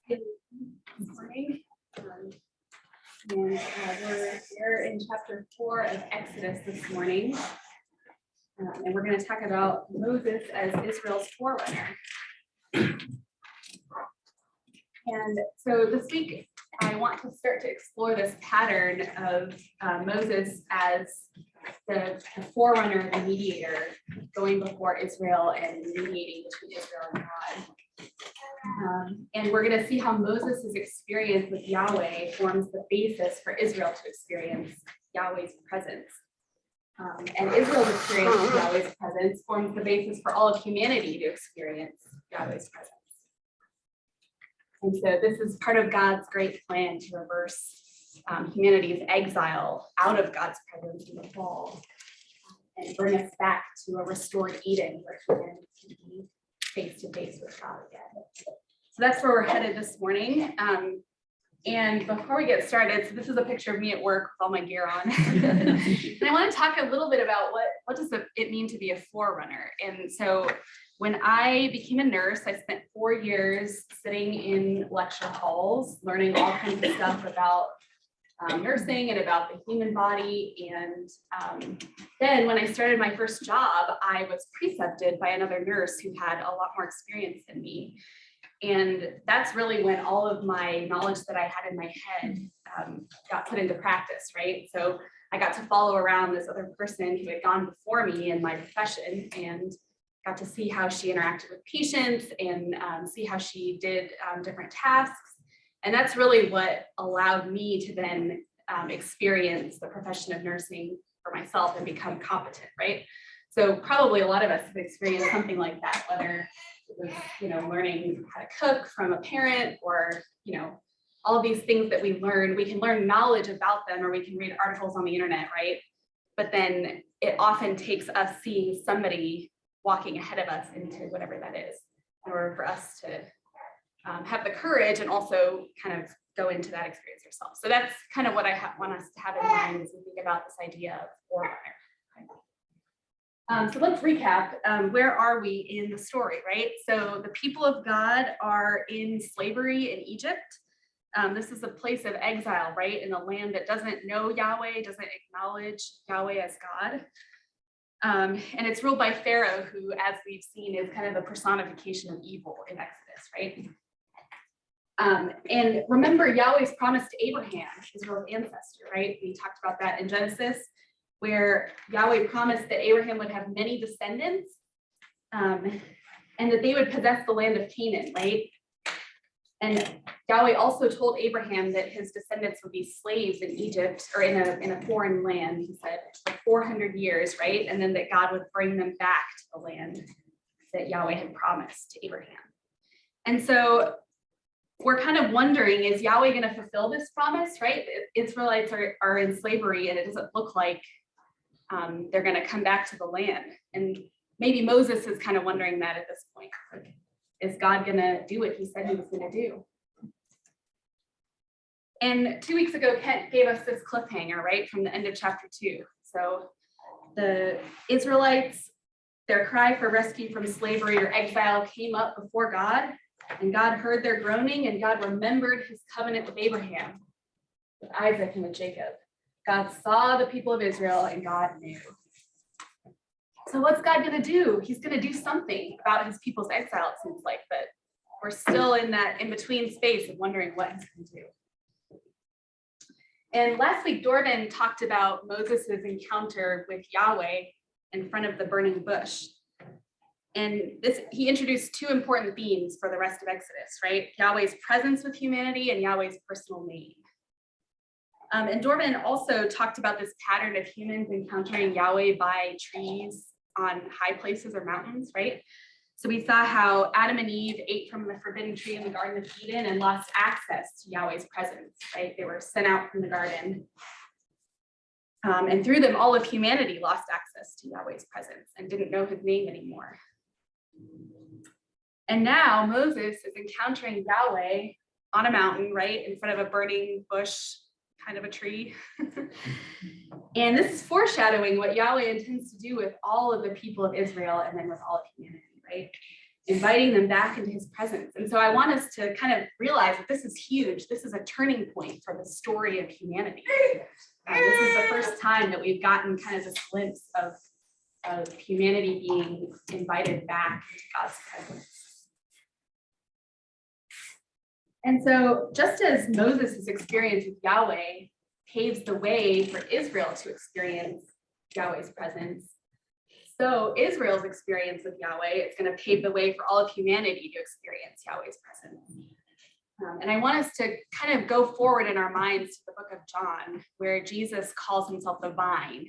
Good morning. We're here in chapter 4 of Exodus this morning. And we're going to talk about Moses as Israel's forerunner. And so this week, I want to start to explore this pattern of Moses as the forerunner, the mediator, going before Israel and mediating between Israel and God. And we're going to see how Moses' experience with Yahweh forms the basis for Israel to experience Yahweh's presence. And Israel's experience with Yahweh's presence forms the basis for all of humanity to experience Yahweh's presence. And so this is part of God's great plan to reverse humanity's exile out of God's presence in the fall and bring us back to a restored Eden where humanity can be face to face with God again. So that's where we're headed this morning. And before we get started, so this is a picture of me at work with all my gear on. And I want to talk a little bit about what does it mean to be a forerunner. And so when I became a nurse, I spent 4 years sitting in lecture halls, learning all kinds of stuff about nursing and about the human body. And then when I started my first job, I was precepted by another nurse who had a lot more experience than me. And that's really when all of my knowledge that I had in my head got put into practice, right? So I got to follow around this other person who had gone before me in my profession and got to see how she interacted with patients and see how she did different tasks. And that's really what allowed me to then experience the profession of nursing for myself and become competent, right? So probably a lot of us have experienced something like that, whether it was, learning how to cook from a parent or, all these things that we learn. We can learn knowledge about them or we can read articles on the internet, right? But then it often takes us seeing somebody walking ahead of us into whatever that is in order for us to have the courage and also kind of go into that experience yourself. So that's kind of what I want us to have in mind as we think about this idea of forerunner. So let's recap. Where are we in the story, right? So the people of God are in slavery in Egypt. This is a place of exile, right? In a land that doesn't know Yahweh, doesn't acknowledge Yahweh as God. And it's ruled by Pharaoh, who, as we've seen, is kind of the personification of evil in Exodus, right? And remember Yahweh's promise to Abraham, Israel's ancestor, right? We talked about that in Genesis, where Yahweh promised that Abraham would have many descendants and that they would possess the land of Canaan, right? And Yahweh also told Abraham that his descendants would be slaves in Egypt or in a foreign land, he said, for 400 years, right? And then that God would bring them back to the land that Yahweh had promised to Abraham. And so we're kind of wondering, is Yahweh going to fulfill this promise, right? Israelites are in slavery and it doesn't look like they're going to come back to the land. And maybe Moses is kind of wondering that at this point. Like, is God going to do what he said he was going to do? And 2 weeks ago, Kent gave us this cliffhanger, right, from the end of chapter 2. So the Israelites, their cry for rescue from slavery or exile came up before God, and God heard their groaning, and God remembered his covenant with Abraham, with Isaac, and with Jacob. God saw the people of Israel, and God knew. So what's God going to do? He's going to do something about his people's exile, it seems like, but we're still in that in-between space of wondering what he's going to do. And last week, Dorvan talked about Moses' encounter with Yahweh in front of the burning bush. And he introduced two important themes for the rest of Exodus, right? Yahweh's presence with humanity and Yahweh's personal name. And Dorvan also talked about this pattern of humans encountering Yahweh by trees on high places or mountains, right? So we saw how Adam and Eve ate from the forbidden tree in the Garden of Eden and lost access to Yahweh's presence, right? They were sent out from the garden. And through them, all of humanity lost access to Yahweh's presence and didn't know his name anymore. And now Moses is encountering Yahweh on a mountain, right, in front of a burning bush, kind of a tree. And this is foreshadowing what Yahweh intends to do with all of the people of Israel and then with all of humanity, right? inviting them back into his presence. And so I want us to kind of realize that this is huge. This is a turning point for the story of humanity. This is the first time that we've gotten kind of this glimpse of humanity being invited back into God's presence. And so just as Moses' experience with Yahweh paves the way for Israel to experience Yahweh's presence, so Israel's experience with Yahweh is going to pave the way for all of humanity to experience Yahweh's presence. And I want us to kind of go forward in our minds to the book of John, where Jesus calls himself the vine.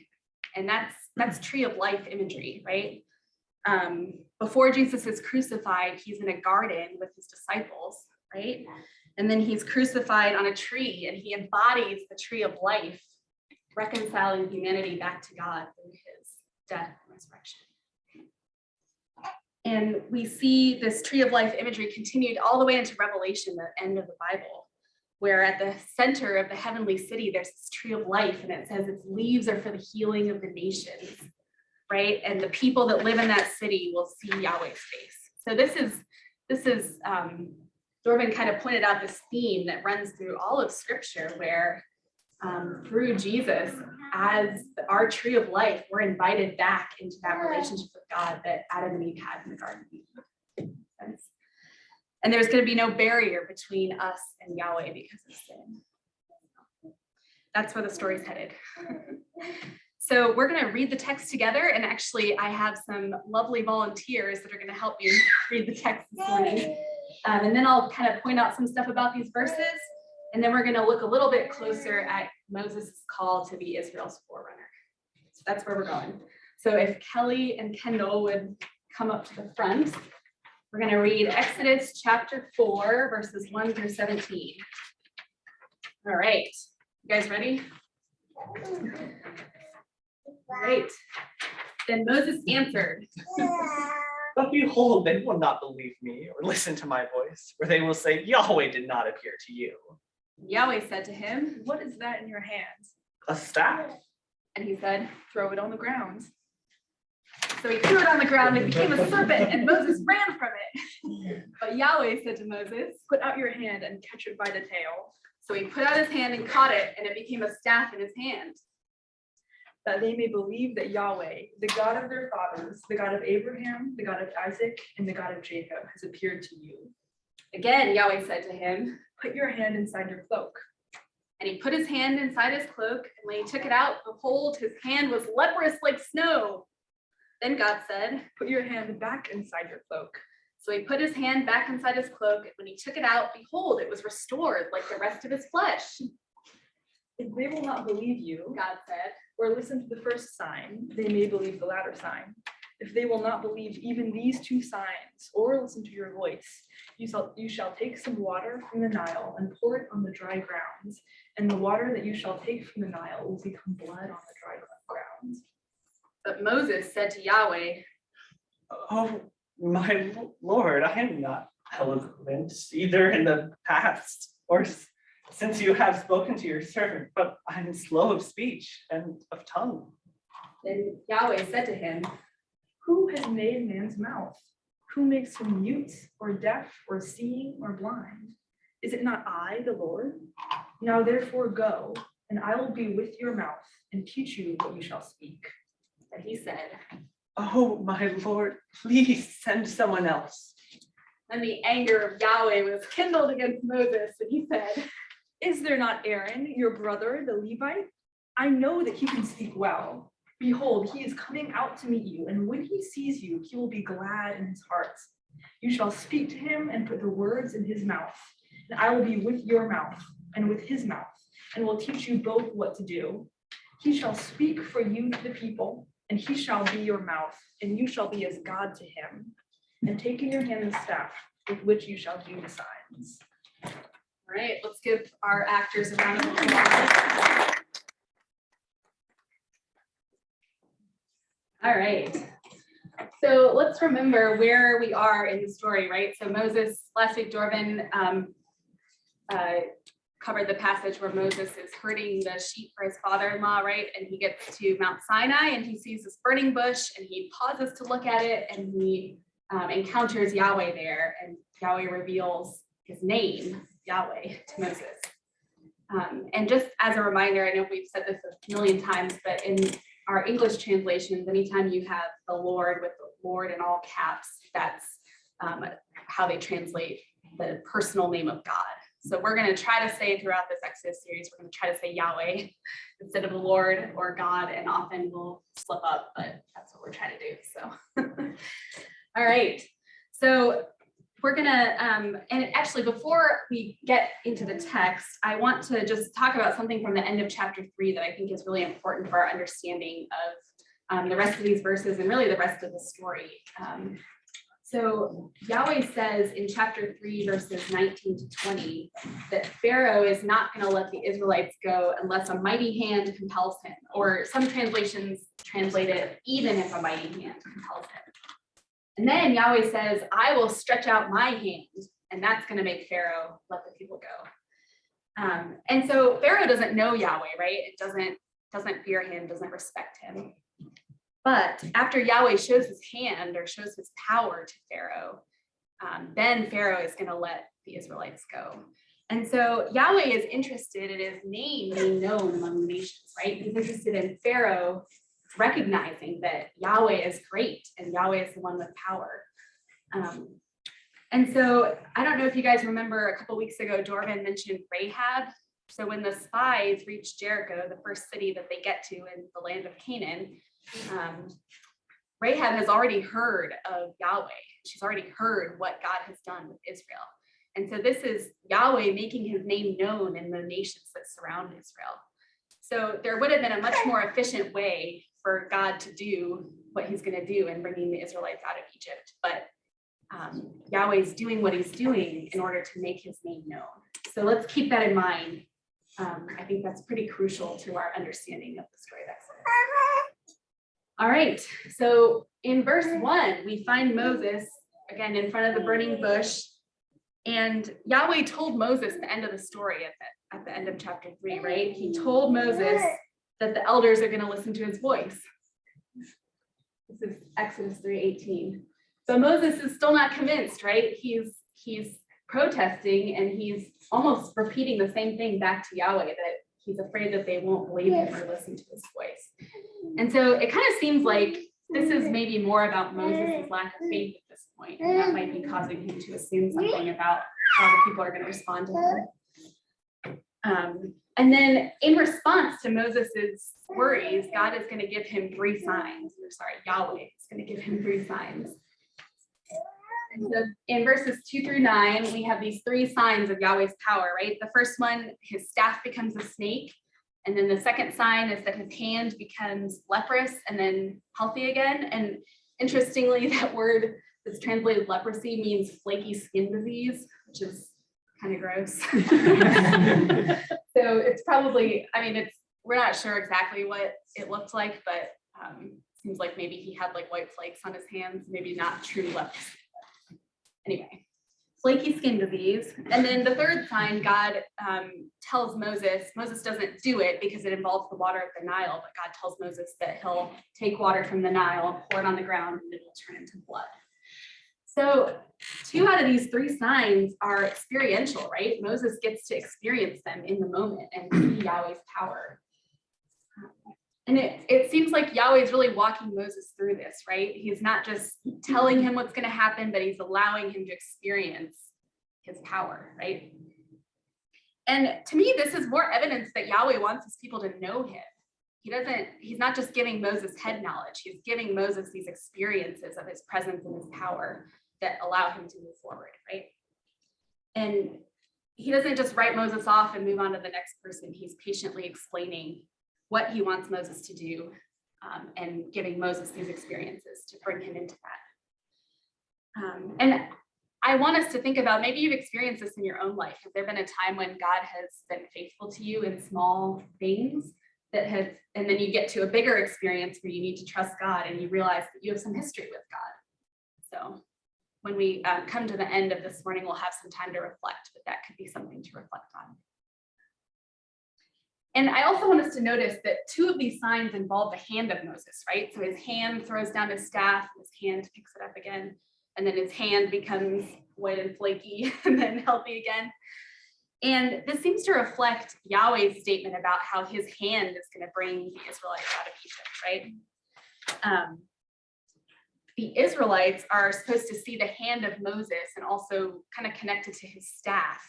And that's tree of life imagery, right? Before Jesus is crucified, he's in a garden with his disciples, right? And then he's crucified on a tree, and he embodies the tree of life, reconciling humanity back to God through his death and resurrection. And we see this tree of life imagery continued all the way into Revelation, the end of the Bible, where at the center of the heavenly city, there's this tree of life, and it says its leaves are for the healing of the nations, right? And the people that live in that city will see Yahweh's face. So this is Dorvin kind of pointed out this theme that runs through all of Scripture, where through Jesus, as our tree of life, we're invited back into that relationship with God that Adam and Eve had in the Garden of Eden. And there's going to be no barrier between us and Yahweh because of sin. That's where the story's headed. So we're going to read the text together, and actually I have some lovely volunteers that are going to help me read the text this morning. And then I'll kind of point out some stuff about these verses, and then we're going to look a little bit closer at Moses' call to be Israel's forerunner. So that's where we're going. So if Kelly and Kendall would come up to the front, we're going to read Exodus chapter 4, verses 1 through 17. All right, you guys ready? All right. Then Moses answered. But behold, they will not believe me or listen to my voice, for they will say, Yahweh did not appear to you. Yahweh said to him, "What is that in your hands?" A staff. and he said, "Throw it on the ground." so he threw it on the ground and it became a serpent, and Moses ran from it. But Yahweh said to Moses, "Put out your hand and catch it by the tail, so he put out his hand and caught it, and it became a staff in his hand. that they may believe that Yahweh, the God of their fathers, the God of Abraham, the God of Isaac, and the God of Jacob, has appeared to you. Again, Yahweh said to him, Put your hand inside your cloak." and he put his hand inside his cloak, and when he took it out, behold, his hand was leprous like snow. Then God said, "Put your hand back inside your cloak." so he put his hand back inside his cloak, and when he took it out, behold, it was restored like the rest of his flesh. If they will not believe you, God said, or listen to the first sign, they may believe the latter sign. If they will not believe even these two signs, or listen to your voice, you shall take some water from the Nile and pour it on the dry grounds, and the water that you shall take from the Nile will become blood on the dry grounds. but Moses said to Yahweh, Oh, my Lord, I am not eloquent either in the past or since you have spoken to your servant, but I am slow of speech and of tongue. then Yahweh said to him, Who has made man's mouth? Who makes him mute, or deaf, or seeing, or blind? Is it not I, the Lord? Now therefore go, and I will be with your mouth, and teach you what you shall speak. and he said, Oh, my Lord, please send someone else. then the anger of Yahweh was kindled against Moses, and he said, Is there not Aaron, your brother, the Levite? I know that he can speak well. Behold, he is coming out to meet you, and when he sees you, he will be glad in his heart. You shall speak to him and put the words in his mouth, and I will be with your mouth and with his mouth, and will teach you both what to do. He shall speak for you to the people, and he shall be your mouth, and you shall be as God to him. And take in your hand the staff with which you shall do the signs. all right, let's give our actors a round of applause. All right, so let's remember where we are in the story, right? So Moses, last week Dorvin covered the passage where Moses is herding the sheep for his father-in-law, right? And he gets to Mount Sinai and he sees this burning bush and he pauses to look at it and he encounters Yahweh there, and Yahweh reveals his name, Yahweh, to Moses. And just as a reminder, I know we've said this a million times, but in our English translations, anytime you have the Lord with the Lord in all caps, that's how they translate the personal name of God. So we're going to try to say throughout this Exodus series, we're going to try to say Yahweh instead of the Lord or God, and often we'll slip up, but that's what we're trying to do. So, all right. So we're gonna, and actually before we get into the text, I want to just talk about something from the end of chapter 3 that I think is really important for our understanding of the rest of these verses and really the rest of the story. So Yahweh says in chapter 3, verses 19 to 20, that Pharaoh is not going to let the Israelites go unless a mighty hand compels him, or some translations translate it, even if a mighty hand compels him. And then Yahweh says, I will stretch out my hand, and that's going to make Pharaoh let the people go. And so Pharaoh doesn't know Yahweh, right? It doesn't fear him, doesn't respect him. But after Yahweh shows his hand or shows his power to Pharaoh, then Pharaoh is going to let the Israelites go. And so Yahweh is interested in his name being known among the nations, right? He's interested in Pharaoh recognizing that Yahweh is great and Yahweh is the one with power. And so I don't know if you guys remember a couple weeks ago, Dorvan mentioned Rahab. So when the spies reached Jericho, the first city that they get to in the land of Canaan, Rahab has already heard of Yahweh. She's already heard what God has done with Israel. And so this is Yahweh making his name known in the nations that surround Israel. So there would have been a much more efficient way for God to do what he's going to do in bringing the Israelites out of Egypt. But Yahweh's doing what he's doing in order to make his name known. So let's keep that in mind. I think that's pretty crucial to our understanding of the story of Exodus. All right, so in verse 1, we find Moses, again, in front of the burning bush. And Yahweh told Moses the end of the story at the end of chapter 3, right? He told Moses that the elders are going to listen to his voice. This is Exodus 3:18. So Moses is still not convinced, right? He's protesting, and he's almost repeating the same thing back to Yahweh, that he's afraid that they won't believe him or listen to his voice. And so it kind of seems like this is maybe more about Moses' lack of faith at this point, and that might be causing him to assume something about how the people are going to respond to him. And then in response to Moses's worries, God is going to give him 3 signs. Yahweh is going to give him 3 signs. And so in verses 2 through 9, we have these 3 signs of Yahweh's power, right? The first one, his staff becomes a snake. And then the second sign is that his hand becomes leprous and then healthy again. And interestingly, that word that's translated leprosy means flaky skin disease, which is kind of gross. So it's probably, we're not sure exactly what it looked like, but seems like maybe he had like white flakes on his hands, maybe not true leprosy. Anyway, flaky skin disease. And then the third sign, God tells Moses doesn't do it because it involves the water of the Nile, but God tells Moses that he'll take water from the Nile, pour it on the ground, and it will turn into blood. So 2 out of these 3 signs are experiential, right? Moses gets to experience them in the moment and see Yahweh's power. And it seems like Yahweh is really walking Moses through this, right? He's not just telling him what's going to happen, but he's allowing him to experience his power, right? And to me, this is more evidence that Yahweh wants his people to know him. He's not just giving Moses head knowledge, he's giving Moses these experiences of his presence and his power that allow him to move forward, right? And he doesn't just write Moses off and move on to the next person. He's patiently explaining what he wants Moses to do, and giving Moses these experiences to bring him into that. And I want us to think about, maybe you've experienced this in your own life. Has there been a time when God has been faithful to you in small things and then you get to a bigger experience where you need to trust God and you realize that you have some history with God? So when we come to the end of this morning, we'll have some time to reflect, but that could be something to reflect on. And I also want us to notice that 2 of these signs involve the hand of Moses, right? So his hand throws down his staff, and his hand picks it up again. and then his hand becomes white and flaky and then healthy again. And this seems to reflect Yahweh's statement about how his hand is going to bring the Israelites out of Egypt, right? The Israelites are supposed to see the hand of Moses and also kind of connected to his staff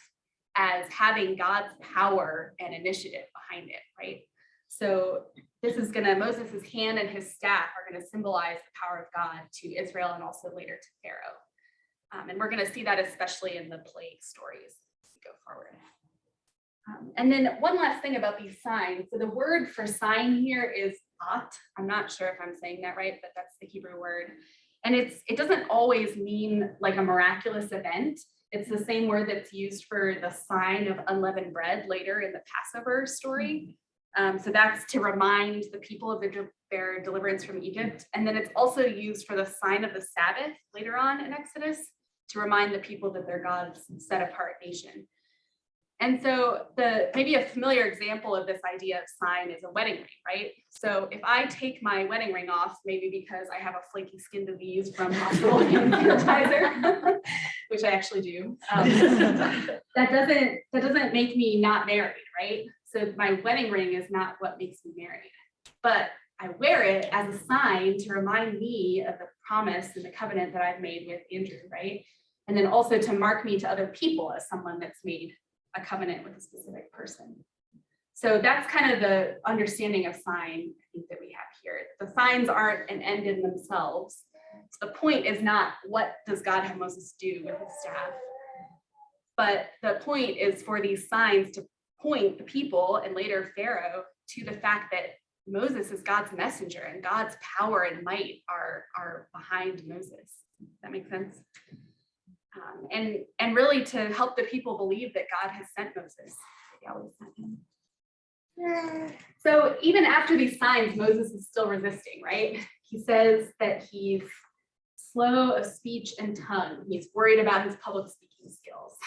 as having God's power and initiative behind it, right? So this is Moses' hand and his staff are going to symbolize the power of God to Israel and also later to Pharaoh. And we're going to see that especially in the plague stories as we go forward. And then one last thing about these signs. So the word for sign here is at. I'm not sure if I'm saying that right, but that's the Hebrew word. And it doesn't always mean like a miraculous event. It's the same word that's used for the sign of unleavened bread later in the Passover story. So that's to remind the people of their deliverance from Egypt. And then it's also used for the sign of the Sabbath later on in Exodus to remind the people that they're God's set apart nation. And so maybe a familiar example of this idea of sign is a wedding ring, right? So if I take my wedding ring off, maybe because I have a flaky skin disease from hospital hand sanitizer, which I actually do, that doesn't make me not married, right? So my wedding ring is not what makes me married, but I wear it as a sign to remind me of the promise and the covenant that I've made with Andrew, right? And then also to mark me to other people as someone that's made a covenant with a specific person. So that's kind of the understanding of sign, I think, that we have here. The signs aren't an end in themselves. So the point is not what does God have Moses do with his staff, but the point is for these signs to point the people and later Pharaoh to the fact that Moses is God's messenger and God's power and might are behind Moses. Does that make sense? And really to help the people believe that God has sent Moses. Yahweh sent him. So even after these signs, Moses is still resisting, right? He says that he's slow of speech and tongue. He's worried about his public speaking skills.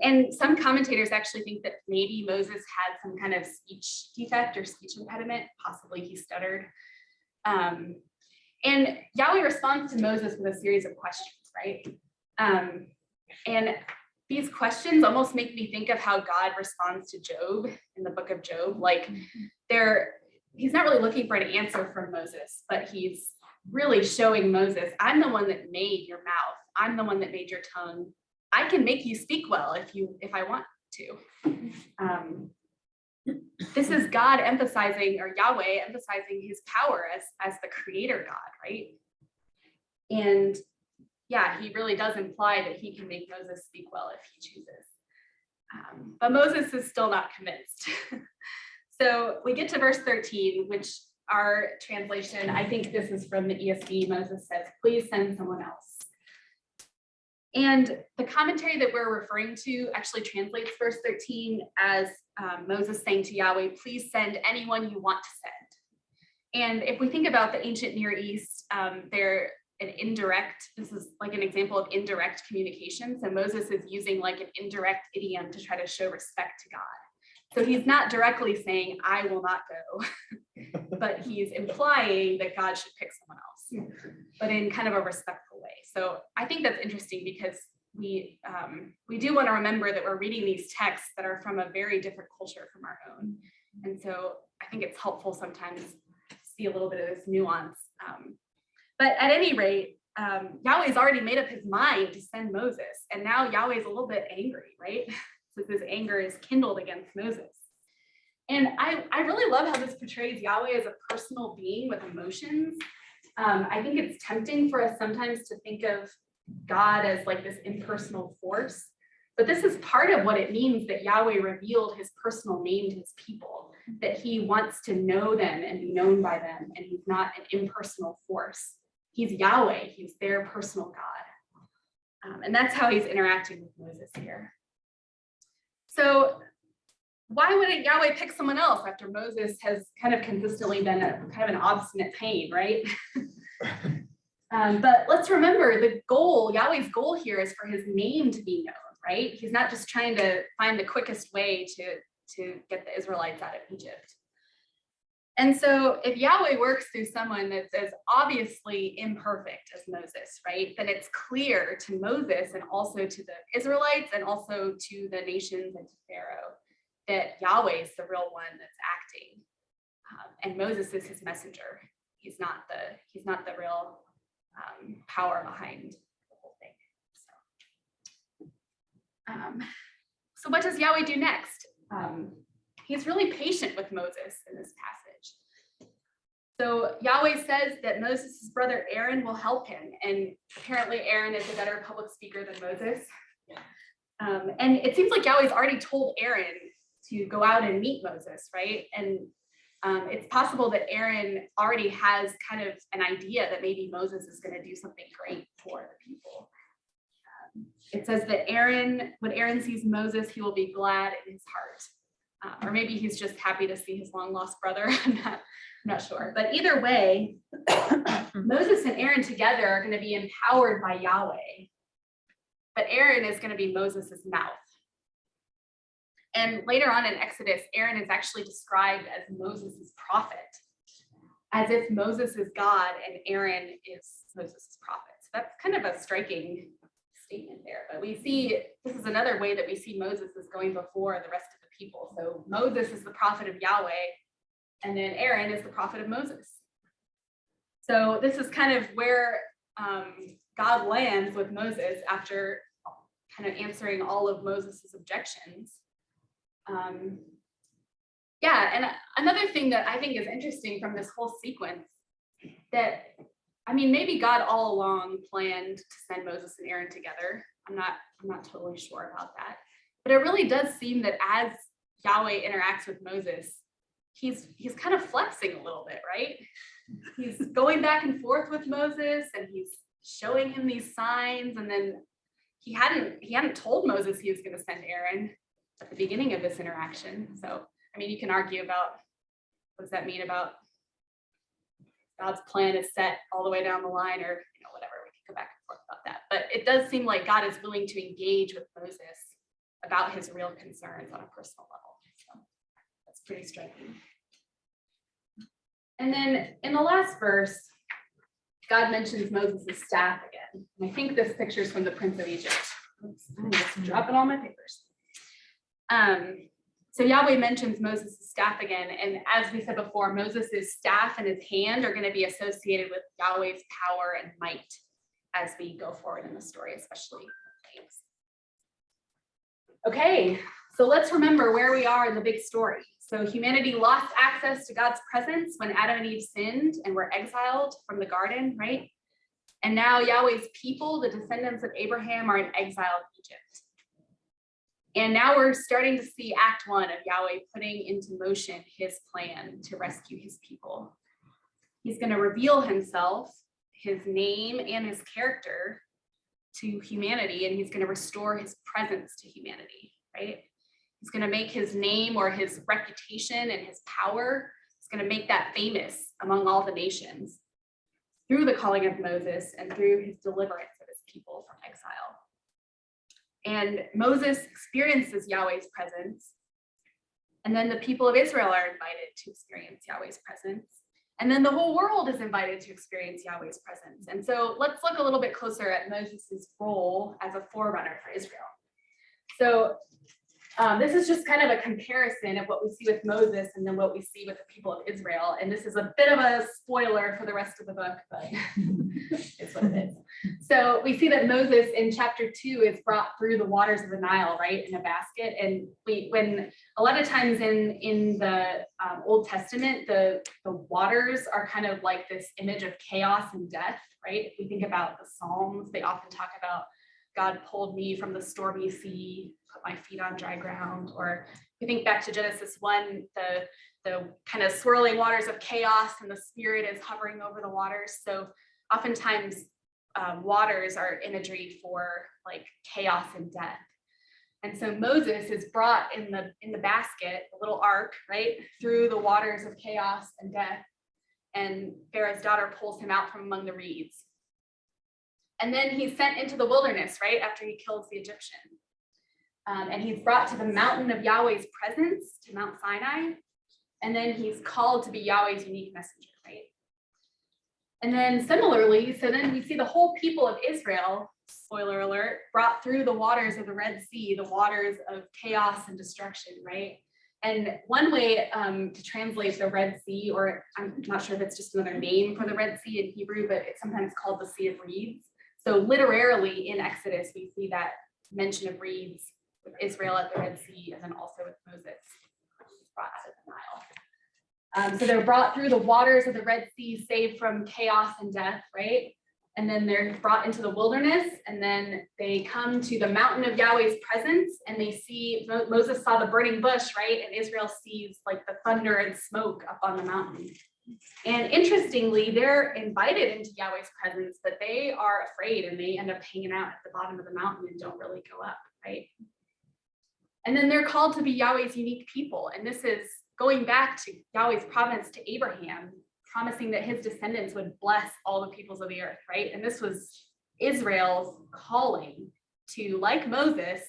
And some commentators actually think that maybe Moses had some kind of speech defect or speech impediment. Possibly he stuttered. And Yahweh responds to Moses with a series of questions, right? And these questions almost make me think of how God responds to Job in the book of Job. Like he's not really looking for an answer from Moses, but he's really showing Moses, I'm the one that made your mouth. I'm the one that made your tongue. I can make you speak well if I want to. This is God emphasizing, or Yahweh emphasizing his power as the creator God, right? And yeah, he really does imply that he can make Moses speak well if he chooses. But Moses is still not convinced. So we get to verse 13, which our translation, I think this is from the ESV, Moses says, please send someone else. And the commentary that we're referring to actually translates verse 13 as Moses saying to Yahweh, please send anyone you want to send. And if we think about the ancient Near East, this is like an example of indirect communication. So Moses is using like an indirect idiom to try to show respect to God. So he's not directly saying, I will not go, but he's implying that God should pick someone else, but in kind of a respectful way. So I think that's interesting because we do want to remember that we're reading these texts that are from a very different culture from our own. And so I think it's helpful sometimes to see a little bit of this nuance. But at any rate, Yahweh's already made up his mind to send Moses. And now Yahweh's a little bit angry, right? So his anger is kindled against Moses. And I really love how this portrays Yahweh as a personal being with emotions. I think it's tempting for us sometimes to think of God as like this impersonal force. But this is part of what it means that Yahweh revealed his personal name to his people, that he wants to know them and be known by them, and he's not an impersonal force. He's Yahweh, he's their personal God. And that's how he's interacting with Moses here. So why wouldn't Yahweh pick someone else after Moses has kind of consistently been kind of an obstinate pain, right? But let's remember Yahweh's goal here is for his name to be known, right? He's not just trying to find the quickest way to get the Israelites out of Egypt. And so if Yahweh works through someone that's as obviously imperfect as Moses, right, then it's clear to Moses and also to the Israelites and also to the nations and to Pharaoh that Yahweh is the real one that's acting. And Moses is his messenger. He's not the real power behind the whole thing. So what does Yahweh do next? He's really patient with Moses in this passage. So Yahweh says that Moses' brother Aaron will help him, and apparently Aaron is a better public speaker than Moses. And it seems like Yahweh's already told Aaron to go out and meet Moses, right? And it's possible that Aaron already has kind of an idea that maybe Moses is going to do something great for the people. It says that when Aaron sees Moses, he will be glad in his heart. Or maybe he's just happy to see his long lost brother. I'm not sure. But either way, Moses and Aaron together are going to be empowered by Yahweh. But Aaron is going to be Moses' mouth. And later on in Exodus, Aaron is actually described as Moses' prophet, as if Moses is God and Aaron is Moses' prophet. So that's kind of a striking statement there. But we see, this is another way that we see Moses is going before the rest of the people. So Moses is the prophet of Yahweh, and then Aaron is the prophet of Moses. So this is kind of where God lands with Moses after kind of answering all of Moses' objections. And another thing that I think is interesting from this whole sequence, that, I mean, maybe God all along planned to send Moses and Aaron together. I'm not totally sure about that. But it really does seem that as Yahweh interacts with Moses, he's kind of flexing a little bit, right? He's going back and forth with Moses and he's showing him these signs, and then he hadn't told Moses he was going to send Aaron at the beginning of this interaction. So, I mean, you can argue about what does that mean about God's plan is set all the way down the line, or whatever. We can go back and forth about that. But it does seem like God is willing to engage with Moses about his real concerns on a personal level. So that's pretty striking. And then in the last verse, God mentions Moses' staff again. And I think this picture is from the Prince of Egypt. Oops, I'm just dropping all my papers. So Yahweh mentions Moses' staff again. And as we said before, Moses' staff and his hand are going to be associated with Yahweh's power and might as we go forward in the story, especially James. Okay, so let's remember where we are in the big story. So humanity lost access to God's presence when Adam and Eve sinned and were exiled from the garden, right? And now Yahweh's people, the descendants of Abraham, are in exile in Egypt. And now we're starting to see Act 1 of Yahweh putting into motion his plan to rescue his people. He's going to reveal himself, his name, and his character to humanity, and he's going to restore his presence to humanity, right? He's going to make his name or his reputation and his power, he's going to make that famous among all the nations through the calling of Moses and through his deliverance of his people from exile. And Moses experiences Yahweh's presence, and then the people of Israel are invited to experience Yahweh's presence, and then the whole world is invited to experience Yahweh's presence. And so let's look a little bit closer at Moses' role as a forerunner for Israel. So this is just kind of a comparison of what we see with Moses and then what we see with the people of Israel. And this is a bit of a spoiler for the rest of the book, but it's what it is. So we see that Moses in chapter 2 is brought through the waters of the Nile, right, in a basket. And when a lot of times in the Old Testament, the waters are kind of like this image of chaos and death, right? If we think about the Psalms, they often talk about God pulled me from the stormy sea, put my feet on dry ground. Or if we think back to Genesis 1, the kind of swirling waters of chaos and the Spirit is hovering over the waters. So oftentimes waters are imagery for like chaos and death. And so Moses is brought in the basket, the little ark, right, through the waters of chaos and death. And Pharaoh's daughter pulls him out from among the reeds. And then he's sent into the wilderness, right, after he kills the Egyptian. And he's brought to the mountain of Yahweh's presence, to Mount Sinai. And then he's called to be Yahweh's unique messenger, right? And then similarly, so then we see the whole people of Israel, spoiler alert, brought through the waters of the Red Sea, the waters of chaos and destruction, right? And one way to translate the Red Sea, or I'm not sure if it's just another name for the Red Sea in Hebrew, but it's sometimes called the Sea of Reeds. So literally in Exodus, we see that mention of reeds with Israel at the Red Sea, and then also with Moses brought out of the Nile. So they're brought through the waters of the Red Sea, saved from chaos and death, right? And then they're brought into the wilderness, and then they come to the mountain of Yahweh's presence, and they see, Moses saw the burning bush, right? And Israel sees like the thunder and smoke up on the mountain. And interestingly, they're invited into Yahweh's presence, but they are afraid, and they end up hanging out at the bottom of the mountain and don't really go up, right? And then they're called to be Yahweh's unique people. And this is going back to Yahweh's promise to Abraham, promising that his descendants would bless all the peoples of the earth, right? And this was Israel's calling to, like Moses,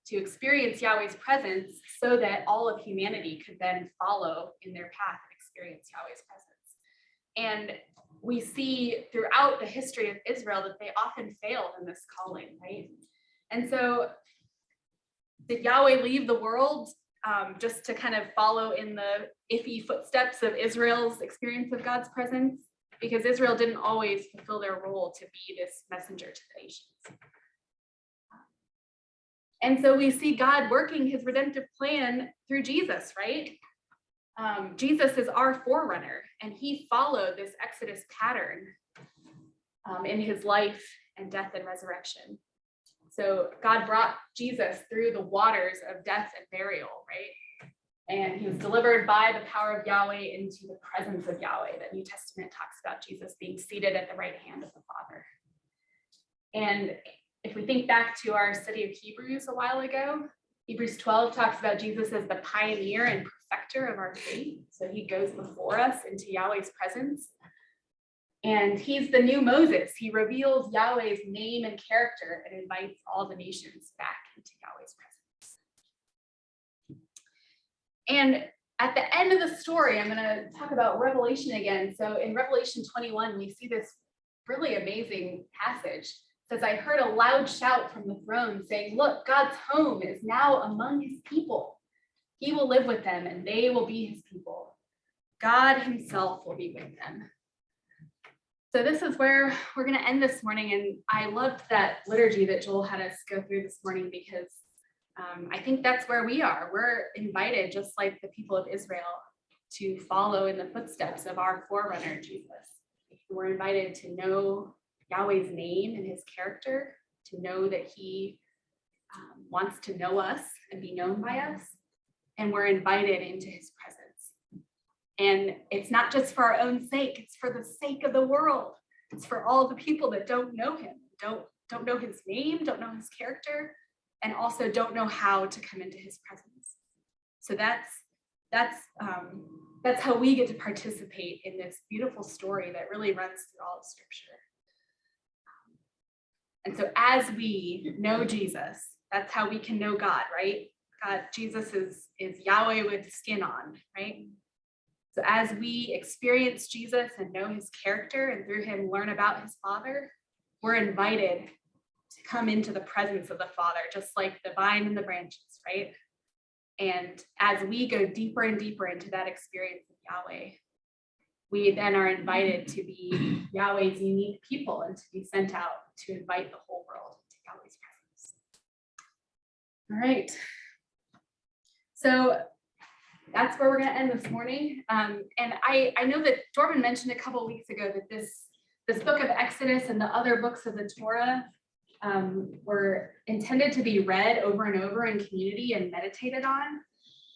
to experience Yahweh's presence so that all of humanity could then follow in their path and experience Yahweh's presence. And we see throughout the history of Israel that they often failed in this calling, right? And so did Yahweh leave the world just to kind of follow in the iffy footsteps of Israel's experience of God's presence? Because Israel didn't always fulfill their role to be this messenger to the nations. And so we see God working his redemptive plan through Jesus, right? Jesus is our forerunner, and he followed this Exodus pattern in his life and death and resurrection. So God brought Jesus through the waters of death and burial, right? And he was delivered by the power of Yahweh into the presence of Yahweh. The New Testament talks about Jesus being seated at the right hand of the Father. And if we think back to our study of Hebrews a while ago, Hebrews 12 talks about Jesus as the pioneer and perfecter of our faith. So he goes before us into Yahweh's presence. And he's the new Moses. He reveals Yahweh's name and character and invites all the nations back into Yahweh's presence. And at the end of the story, I'm going to talk about Revelation again. So in Revelation 21, we see this really amazing passage. It says, I heard a loud shout from the throne saying, look, God's home is now among his people. He will live with them and they will be his people. God himself will be with them. So this is where we're going to end this morning. And I loved that liturgy that Joel had us go through this morning, because I think that's where we are. We're invited, just like the people of Israel, to follow in the footsteps of our forerunner, Jesus. We're invited to know Yahweh's name and his character, to know that he wants to know us and be known by us. And we're invited into his presence. And it's not just for our own sake, it's for the sake of the world. It's for all the people that don't know him, don't know his name, don't know his character, and also don't know how to come into his presence. So that's how we get to participate in this beautiful story that really runs through all of Scripture. And so as we know Jesus, that's how we can know God, right? God, Jesus is Yahweh with skin on, right? So as we experience Jesus and know his character, and through him learn about his Father, we're invited to come into the presence of the Father, just like the vine and the branches, right? And as we go deeper and deeper into that experience of Yahweh, we then are invited to be Yahweh's unique people and to be sent out to invite the whole world into Yahweh's presence. All right. So that's where we're going to end this morning. And I know that Dorman mentioned a couple of weeks ago that this book of Exodus and the other books of the Torah were intended to be read over and over in community and meditated on.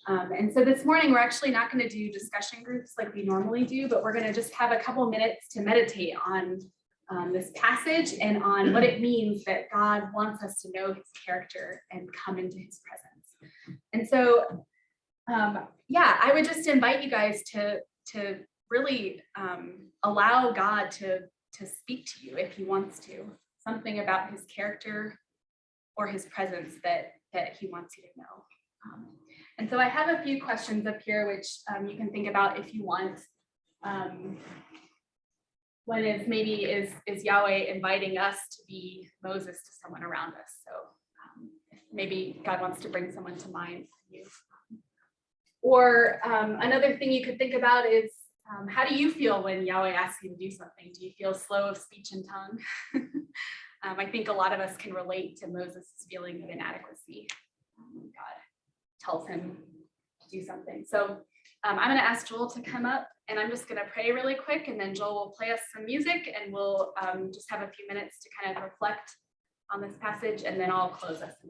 And so this morning, we're actually not going to do discussion groups like we normally do, but we're going to just have a couple minutes to meditate on this passage and on what it means that God wants us to know his character and come into his presence. And so I would just invite you guys to really allow God to speak to you if he wants to, something about his character or his presence that he wants you to know. And so I have a few questions up here, which you can think about if you want. One is maybe is Yahweh inviting us to be Moses to someone around us? So maybe God wants to bring someone to mind for you. Or another thing you could think about is how do you feel when Yahweh asks you to do something? Do you feel slow of speech and tongue? I think a lot of us can relate to Moses' feeling of inadequacy when God tells him to do something. So I'm going to ask Joel to come up, and I'm just going to pray really quick, and then Joel will play us some music, and we'll just have a few minutes to kind of reflect on this passage, and then I'll close us in